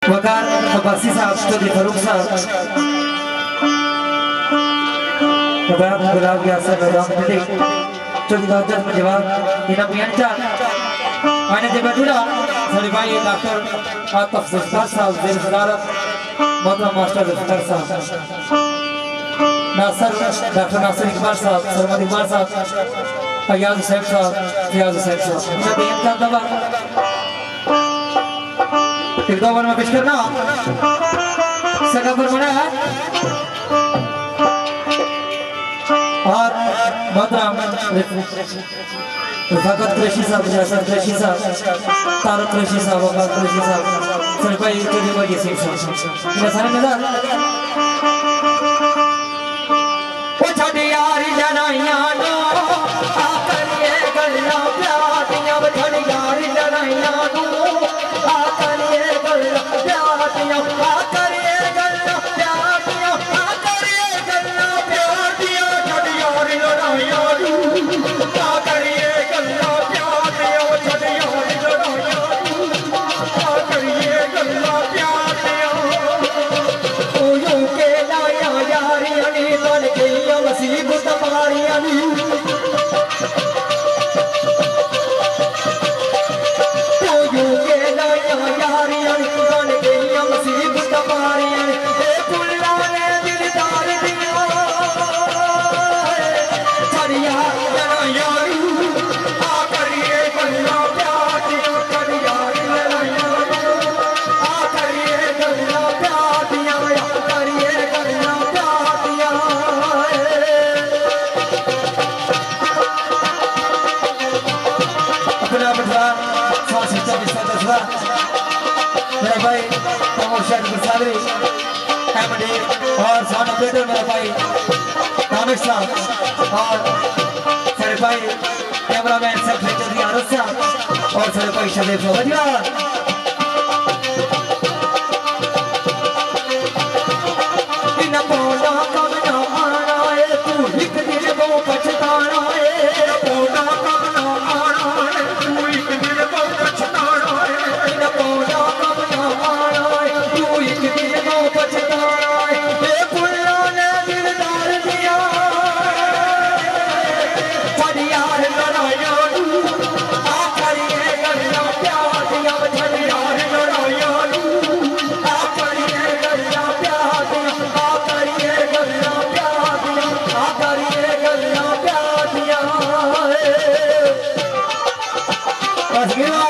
वकार अब्बासी साहब स्टोरी फरूक साहब कबाब गुलाब यासर रजाम पिटी चोरी दादर में जवाब इना पियांचा मैंने जब जुड़ा सॉरी भाई डॉक्टर आतिफ ज़फ़र साहब ज़ेर सदारत मोहतरम मास्टर ज़फ़र साहब नासर डॉक्टर नासिर इकबाल साहब सरमद इकबाल साहब फयाज हुसैन साहब फियाज हुसैन साहब इना पियांचा दबा एक दो बार में पेश करना सकाफर बना है और मोहतरम रफाकत कुरैशी साहब यासर कुरैशी साहब तारक कुरैशी साहब वकार कुरैशी साहब सरपाई तजुर्बा जी सिंह साहब ये सारे मिला ओ छोटी यारी लड़ाइयां नो आकर ये गल्ला प्यार दियां छोटी यारी लड़ाइयां नो आकर ये गल्ला प्यार दियां आकर ये गल्ला प्यार दियां आकर ये गल्ला प्यार दियां छोटी यारी लड़ाइयां नो आकर ये गल्ला प्यार दियां छोटी यारी लड़ाइयां नो आकर ये गल्ला प्यार दियां ओ यूं के लाया यारियां नी बन गई मुसीबत मारियां नी तो यूं के लाया यारियां नी बन गई मुसीबत मारियां नी ए पुल्ला ने दिलदार दिया छड़िया लड़ाइयां नी आ करिए गल्ला प्यार दिया छड़िया लड़ाइयां नी आ करिए गल्ला प्यार दिया आ करिए गल्ला प्यार दिया अपना बदला फांसी का विस्तार दसवा मेरा भाई कमर शाह गुरसावरी एमडी और साउंड ऑपरेटर मेरा भाई तामिर साहब और मेरे भाई कैमरामैन सेक्रेटरी आरस साहब और मेरे भाई शरीफ वजिया इन पोला कम ना आना है तू एक दिन को पछताना है पोला कम ना आना है तू एक दिन को पछताना है इन पोला कम ना आना है तू एक दिन को पछताना है ए पुल्ला ने दिलदार दिया छड़ी यार लड़ाइयां नी आ करिए गल्ला प्यार दिया छड़ी यार लड़ाइयां नी आ करिए गल्ला प्यार दिया आ करिए गल्ला प्यार दिया आ करिए गल्ला प्यार दिया बस गया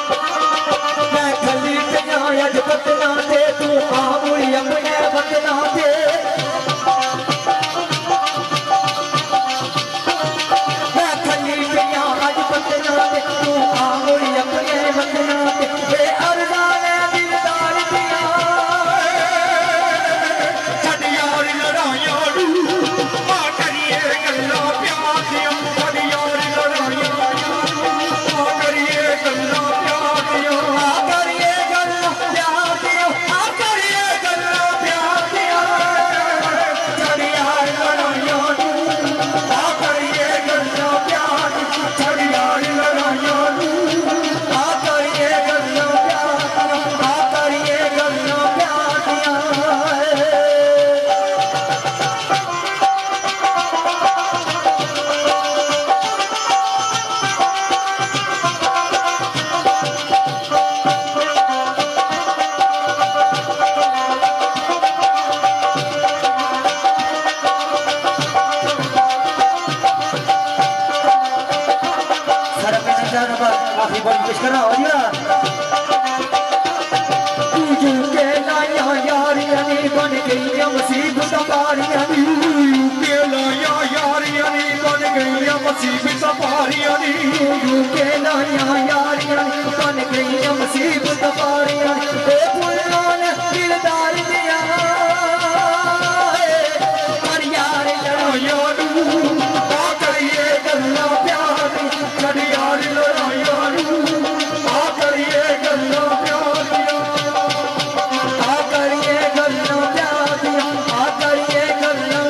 मैं खली पिया अज बदना ते तू आ मुड़ी अपने बदना ते मैं खली पिया अज बदना ते तू आ मुड़ी अपने बदना ते ए अरदा ने दिलदार दिया छड़ यार लड़ाइयां नी आ करिए गल्ला प्यार दियां छड़ यार लड़ाइयां नी आ करिए गल्ला प्यार दियां आ करिए गल्ला प्यार दियां आ करिए गल्ला प्यार दियां छड़ यार लड़ाइयां नी आ करिए गल्ला प्यार दियां छड़ यार लड़ाइयां नी आ करिए गल्ला प्यार दियां आ करिए गल्ला प्यार दियां सारा पैसा नंबर आखिरी बॉल पेश करना हो गया तू यूं के लाया यारियां नी बन गई मुसीबत पारियां नी यूं के लाया यारियां नी बन गई मुसीबत पारियां नी यूं के लाया यारियां नी बन गई मुसीबत पारियां नी ए पुल्ला ने दिलदार दिया पर यार लड़ाइयां नी आ करिए गल्ला प्यार दी छड़ यार लड़ाइयां नी आ करिए गल्ला प्यार दिया आ करिए गल्ला प्यार दिया आ करिए गल्ला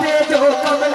ਤੇ ਜੋ ਕਮ